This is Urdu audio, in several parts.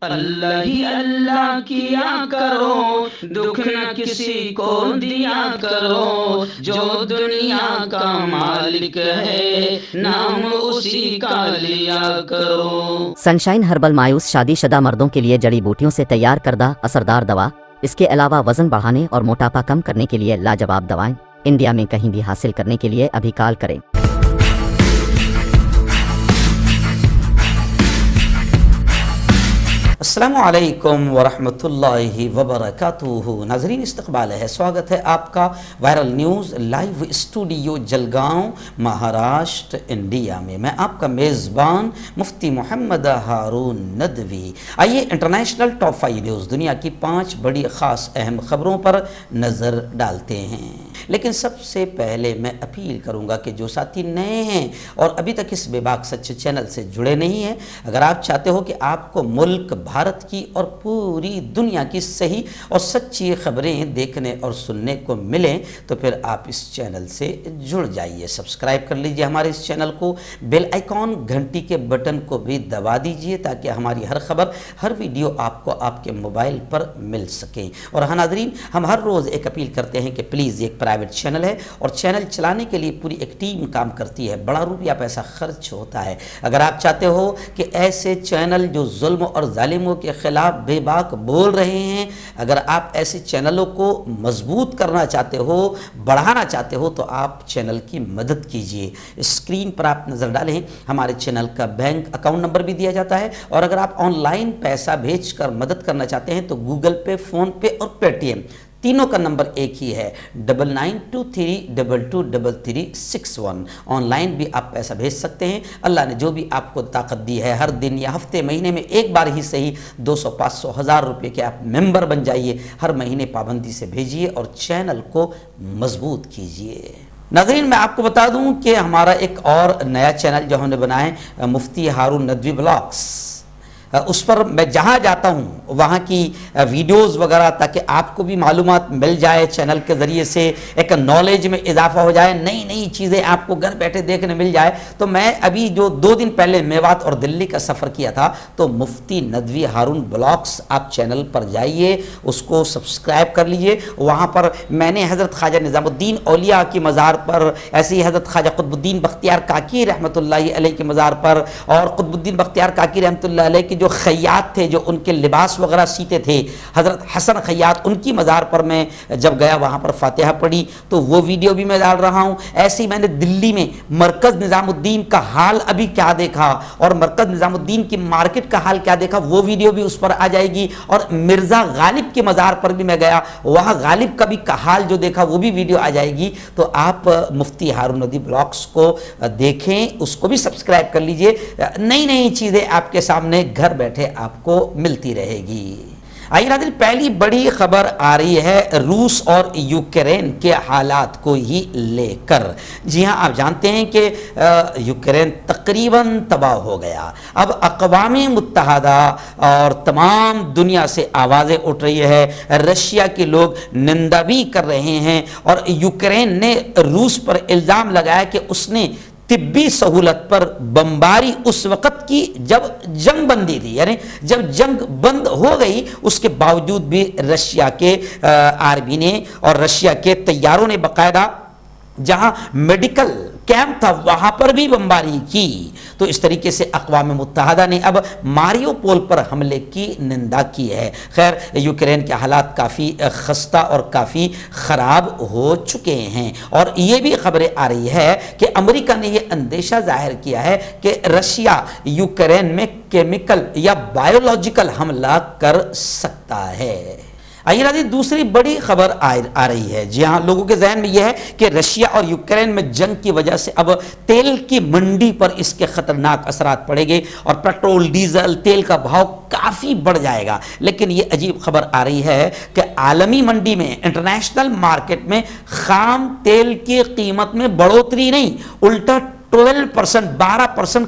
اللہ ہی اللہ کیا کرو، دکھ نہ کسی کو دیا کرو، جو دنیا کا مالک ہے نام اسی کا لیا کرو۔ سنشائن ہربل مایوس شادی شدہ مردوں کے لیے جڑی بوٹیوں سے تیار کردہ اثردار دوا، اس کے علاوہ وزن بڑھانے اور موٹاپا کم کرنے کے لیے لاجواب دوائیں انڈیا میں کہیں بھی حاصل کرنے کے لیے ابھی کال کریں۔ السلام علیکم ورحمۃ اللہ وبرکاتہ۔ ناظرین استقبال ہے، سواگت ہے آپ کا viral news live studio Jalgaon Maharashtra India میں۔ میں آپ کا میزبان مفتی محمد ہارون ندوی۔ آئیے انٹرنیشنل ٹاپ 5 نیوز، دنیا کی 5 بڑی خاص اہم خبروں پر نظر ڈالتے ہیں۔ لیکن سب سے پہلے میں اپیل کروں گا کہ جو ساتھی نئے ہیں اور ابھی تک اس بے باک سچ چینل سے جڑے نہیں ہیں، اگر آپ چاہتے ہو کہ آپ کو ملک بھارت کی اور پوری دنیا کی صحیح اور سچی خبریں دیکھنے اور سننے کو ملیں تو پھر آپ اس چینل سے جڑ جائیے، سبسکرائب کر لیجئے ہمارے اس چینل کو، بیل آئیکن گھنٹی کے بٹن کو بھی دبا دیجئے تاکہ ہماری ہر خبر، ہر ویڈیو آپ کو آپ کے موبائل پر مل سکیں۔ اور ہاں ناظرین، ہم ہر روز ایک اپیل کرتے ہیں کہ پلیز یہ ایک پرائیویٹ چینل ہے اور چینل چلانے کے لیے پوری ایک ٹیم کام کرتی ہے، بڑا روپیہ پیسہ خرچ ہوتا ہے۔ اگر آپ چاہتے ہو کہ ایسے چینل جو ظلم اور ظالموں کے خلاف بے باک بول رہے ہیں، اگر آپ ایسے چینلوں کو مضبوط کرنا چاہتے ہو، بڑھانا چاہتے ہو تو آپ چینل کی مدد کیجئے۔ اسکرین پر آپ نظر ڈالیں، ہمارے چینل کا بینک اکاؤنٹ نمبر بھی دیا جاتا ہے، اور اگر آپ آن لائن پیسہ بھیج کر مدد کرنا چاہتے ہیں تو گوگل پے، فون پے اور پے ٹی ایم تینوں کا نمبر ایک ہی ہے، 9923223361۔ آن لائن بھی آپ پیسہ بھیج سکتے ہیں۔ اللہ نے جو بھی آپ کو طاقت دی ہے، ہر دن یا ہفتے مہینے میں ایک بار ہی صحیح 200 500 1000 روپے کے آپ ممبر بن جائیے، ہر مہینے پابندی سے بھیجیے اور چینل کو مضبوط کیجیے۔ ناظرین میں آپ کو بتا دوں کہ ہمارا ایک اور نیا چینل جو ہم نے بنایا ہے، مفتی ہارون ندوی بلاگس، اس پر میں جہاں جاتا ہوں وہاں کی ویڈیوز وغیرہ، تاکہ آپ کو بھی معلومات مل جائے، چینل کے ذریعے سے ایک نالج میں اضافہ ہو جائے، نئی نئی چیزیں آپ کو گھر بیٹھے دیکھنے مل جائے۔ تو میں ابھی جو 2 دن پہلے میوات اور دلی کا سفر کیا تھا، تو مفتی ندوی ہارون بلاگس آپ چینل پر جائیے، اس کو سبسکرائب کر لیجئے۔ وہاں پر میں نے حضرت خواجہ نظام الدین اولیاء کی مزار پر، ایسے ہی حضرت خواجہ قطب الدین بختیار کاکی رحمۃ اللہ علیہ کے مزار پر، اور قطب الدین بختیار کاکی رحمۃ اللہ علیہ کے جو خیاط تھے، جو ان کے لباس وغیرہ سیتے تھے، حضرت حسن خیاط، ان کی مزار پر میں جب گیا وہاں پر فاتحہ پڑھی، تو وہ ویڈیو بھی میں ڈال رہا ہوں۔ ایسے ہی میں نے دلی میں مرکز نظام الدین کا حال ابھی کیا دیکھا، اور مرکز نظام الدین کی مارکیٹ کا حال کیا دیکھا، وہ ویڈیو بھی اس پر آ جائے گی۔ اور مرزا غالب کے مزار پر بھی میں گیا، وہاں غالب کا بھی حال جو دیکھا وہ بھی ویڈیو آ جائے گی۔ تو آپ مفتی ہارون ندوی بلاگس کو دیکھیں، اس کو بھی سبسکرائب کر لیجئے، نئی نئی چیزیں آپ کے سامنے گھر بیٹھے آپ کو ملتی رہے گی۔ آئیے ناظرین، پہلی بڑی خبر آ رہی ہے روس اور یوکرین کے حالات کو ہی لے کر۔ جی ہاں، آپ جانتے ہیں کہ یوکرین تقریباً تباہ ہو گیا۔ اب اقوام متحدہ اور تمام دنیا سے آوازیں اٹھ رہی ہے، رشیا کے لوگ نندا بھی کر رہے ہیں، اور یوکرین نے روس پر الزام لگایا کہ اس نے طبی سہولت پر بمباری اس وقت کی جب جنگ بندی تھی، یعنی جب جنگ بند ہو گئی، اس کے باوجود بھی رشیا کے آرمی نے اور رشیا کے طیاروں نے باقاعدہ جہاں میڈیکل کیمپ تھا وہاں پر بھی بمباری کی۔ تو اس طریقے سے اقوام متحدہ نے اب ماریو پول پر حملے کی نندا کی ہے۔ خیر، یوکرین کے حالات کافی خستہ اور کافی خراب ہو چکے ہیں، اور یہ بھی خبریں آ رہی ہے کہ امریکہ نے یہ اندیشہ ظاہر کیا ہے کہ رشیا یوکرین میں کیمیکل یا بایولوجیکل حملہ کر سکتا ہے۔ آئیے ناظرین، دوسری بڑی خبر آ رہی ہے۔ جی ہاں، لوگوں کے ذہن میں یہ ہے کہ رشیا اور یوکرین میں جنگ کی وجہ سے اب تیل کی منڈی پر اس کے خطرناک اثرات پڑیں گے، اور پیٹرول، ڈیزل، تیل کا بھاؤ کافی بڑھ جائے گا۔ لیکن یہ عجیب خبر آ رہی ہے کہ عالمی منڈی میں، انٹرنیشنل مارکیٹ میں خام تیل کی قیمت میں بڑھوتری نہیں، الٹا 12%, 12%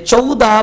14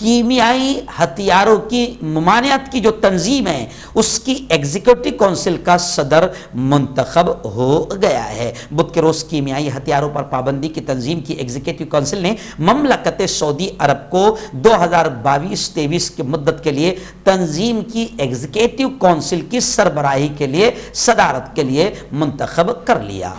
کیمیائی ہتھیاروں کی ممانعت کی جو تنظیم ہے اس کی ایگزیکٹو کونسل کا صدر منتخب ہو گیا ہے۔ بدھ کے روز کیمیائی ہتھیاروں پر پابندی کی تنظیم کی ایگزیکٹو کونسل نے مملکت سعودی عرب کو 2022-23 کی مدت کے لیے تنظیم کی ایگزیکٹو کونسل کی سربراہی کے لیے صدارت کے لیے منتخب کر لیا۔